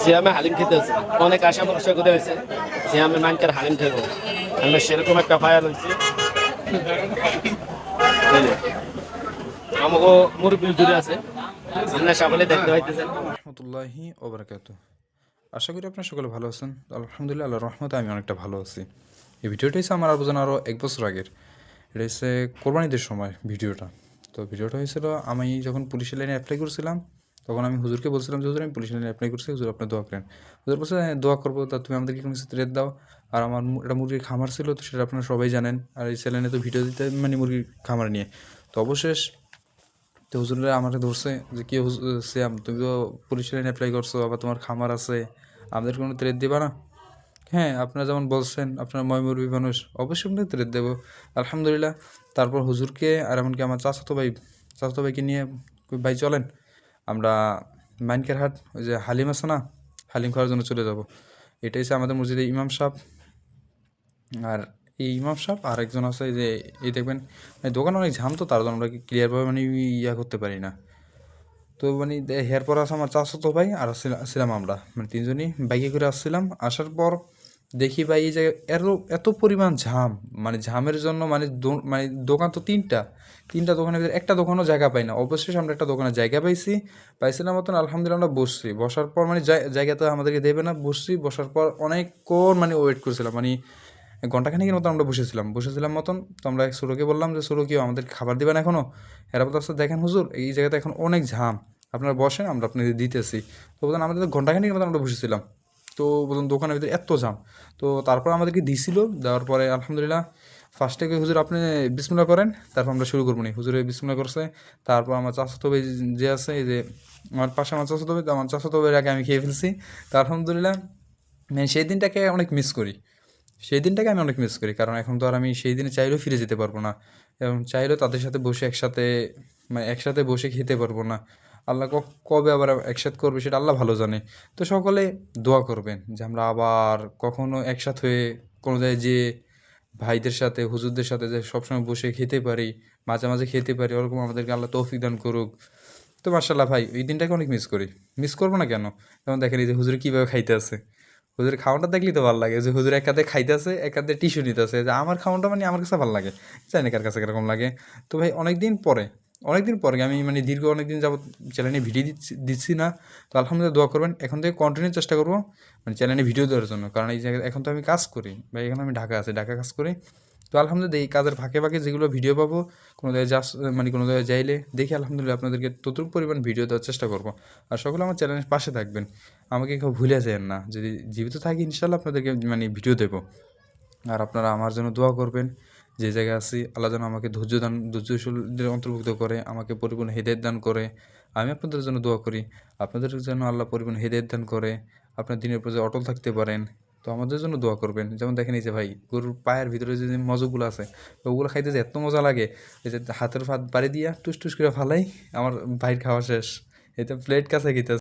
সিয়ামে হালিম খেতে হচ্ছে, অনেক আশা ভরসা করে হয়েছে সিয়ামে মানকার হালিম খাবো। আমরা সেরকম একটা ফায়ার হয়েছে আমাকে মুরব্বী দূরে আছে, আপনার সকলে দেখতে পাইতেছেন। রহমতুল্লাহি ওবরাকাতু। আশা করি আপনার সকলে ভালো আছেন। আলহামদুলিল্লাহ, আল্লাহর রহমতে আমি অনেকটা ভালো আছি। এই ভিডিওটা হচ্ছে আমার আরও 1 বছর আগের। এটা হচ্ছে কোরবানিদের সময় ভিডিওটা। তো ভিডিওটা হয়েছিল আমি যখন পুলিশের লাইনে অ্যাপ্লাই করছিলাম, তখন আমি হুজুরকে বলছিলাম যে হুজুর আমি পুলিশের লাইনে অ্যাপ্লাই করছি, হুজুর আপনি দোয়া করেন। হুজুর বলছে হ্যাঁ দোয়া করবো, তা তুমি আমাদেরকে কোনো কিছু রেট দাও। আর আমার একটা মুরগির খামার ছিল, তো সেটা আপনারা সবাই জানেন। আর এই চ্যানেলে তো ভিডিও দিতে মানে মুরগির খামার নিয়ে। তো অবশেষ তো হুজুররা আমাকে ধরছে যে কি শ্যাম তুমি তো পুলিশ লাইনে অ্যাপ্লাই করছো, আবার তোমার খামার আছে, আমাদের কোনো থ্রেট দিবা না? হ্যাঁ, আপনারা যেমন বলছেন আপনার ময়মুরবি মানুষ, অবশ্যই আপনাদের থ্রেট দেবো। আলহামদুলিল্লাহ। তারপর হুজুরকে আর এমনকি আমার চাচাতো ভাইকে নিয়ে ভাই চলেন আমরা মাইনকের হাট, ওই যে হালিম আছে না, হালিম খাওয়ার জন্য চলে যাব। এটাই হচ্ছে আমাদের মসজিদে ইমাম সাহেব। আর এই ইমাম সাহেব আর একজন আছে যে এই দেখবেন মানে দোকান অনেক ঝাম, তো তার জন্য আমরা ক্লিয়ারভাবে মানে ইয়া করতে পারি না। তো মানে হেয়ার পর আছে আমার চাচাতো ভাই আর ছিলাম আমরা মানে তিনজনই বাইকে করে আসছিলাম। আসার পর দেখি ভাই এই জায়গায় এত এত পরিমাণ ঝাম, মানে ঝামের জন্য মানে মানে দোকান তো তিনটা দোকানের ভিতরে একটা দোকানও জায়গা পাই না। অবশেষে আমরা একটা দোকানে জায়গা পাইছিলাম মতন। আলহামদুলিল্লাহ আমরা বসছি, বসার পর মানে জায়গাটা আমাদেরকে দেবে না, বসার পর অনেকক্ষণ মানে ওয়েট করছিলাম, মানে ঘন্টাখানেকের মতো আমরা বসেছিলাম মতন। তো আমরা এক সুরোকে বললাম যে সুরো কেউ আমাদের খাবার দিবেন এখনও? এরা বলতে দেখেন হুজুর এই জায়গাতে এখন অনেক ঝাম, আপনারা বসেন আমরা আপনাদের দিতেছি। তো বলতেন আমাদের ঘন্টাখানেকের মতো আমরা বসেছিলাম। তো বলুন দোকানের ভিতরে এত জাম। তো তারপর আমাদেরকে দিছিল, দেওয়ার পরে আলহামদুলিল্লাহ ফার্স্টে হুজুর আপনি বিসমিল্লাহ করেন, তারপর আমরা শুরু করবো নি। হুজুরে বিসমিল্লাহ করছে। তারপর আমার চাচাতো ভাই যে আছে এই যে আমার পাশে আমার চাচাতো ভাই, তো আমার চাচাতো ভাইয়ের আগে আমি খেয়ে ফেলছি। তো আলহামদুলিল্লাহ মানে সেই দিনটাকে অনেক মিস করি। আমি অনেক মিস করি, কারণ এখন তো আর আমি সেই দিনে চাইলেও ফিরে যেতে পারবো না, এবং চাইলেও তাদের সাথে বসে একসাথে মানে একসাথে বসে খেতে পারবো না। আল্লাহ কবে আবার একসাথে করবে সেটা আল্লাহ ভালো জানে। তো সকলে দোয়া করবেন যে আমরা আবার কখনো একসাথে হয়ে কোনো জায়গায় যেয়ে ভাইদের সাথে হুজুরদের সাথে যে সবসময় বসে খেতে পারি, মাঝে মাঝে খেতে পারি, ওরকম আমাদেরকে আল্লাহ তৌফিক দান করুক। তো মার্শাল্লাহ ভাই এই দিনটাকে অনেক মিস করবো না কেন? যেমন দেখেন এই যে হুজুরে কীভাবে খাইতে আছে, হুজুরের খাওয়ানটা দেখলেই তো ভালো লাগে, যে হুজুর এক হাতে খাইতেছে এক হাতে টিস্যু নিতেছে, যে আমার খাওয়ানটা মানে আমার কাছে ভালো লাগে, জানি না কার কাছে কিরকম লাগে। তো ভাই অনেকদিন পরে আমি মানে দীর্ঘ অনেকদিন যাবত চ্যানেলে ভিডিও দিচ্ছি না। তো আলহামদুলিল্লাহ দোয়া করবেন, এখন থেকে কন্টিনিউ চেষ্টা করবো মানে চ্যানেলে ভিডিও দেওয়ার জন্য, কারণ এই জায়গায় এখন তো আমি কাজ করি বা এখন আমি ঢাকা কাজ করি। তো আলহামদুলিল্লাহ এই কাজের ফাঁকে যেগুলো ভিডিও পাবো, কোনো জায়গায় মানে কোনো জায়গায় যাইলে দেখি আলহামদুলিল্লাহ আপনাদেরকে ততটুকু পরিমাণ ভিডিও দেওয়ার চেষ্টা করবো। আর সকলে আমার চ্যানেলের পাশে থাকবেন, আমাকে কেউ ভুলে যাবেন না। যদি জীবিত থাকি ইনশাল্লাহ আপনাদেরকে মানে ভিডিও দেবো। আর আপনারা আমার জন্য দোয়া করবেন, যে জায়গায় আছি আল্লাহ যেন আমাকে ধৈর্যশীলদের অন্তর্ভুক্ত করে, আমাকে পরিপূর্ণ হেদায়েত দান করে। আমি আপনাদের জন্য দোয়া করি, আপনাদের যেন আল্লাহ পরিপূর্ণ হেদায়েত দান করে, আপনার দিনের প্রতি অটল থাকতে পারেন। তো আমাদের জন্য দোয়া করবেন। যেমন দেখেন এই যে ভাই গরুর পায়ের ভিতরে যে মজগুলো আছে, ওগুলো খাইতে যে এত মজা লাগে, এই যে হাতের ভাত বাড়ি দিয়া টুস টুস করে ফালাই, আমার ভাইয়ের খাওয়া শেষ, এই তো প্লেট কাছে খেতে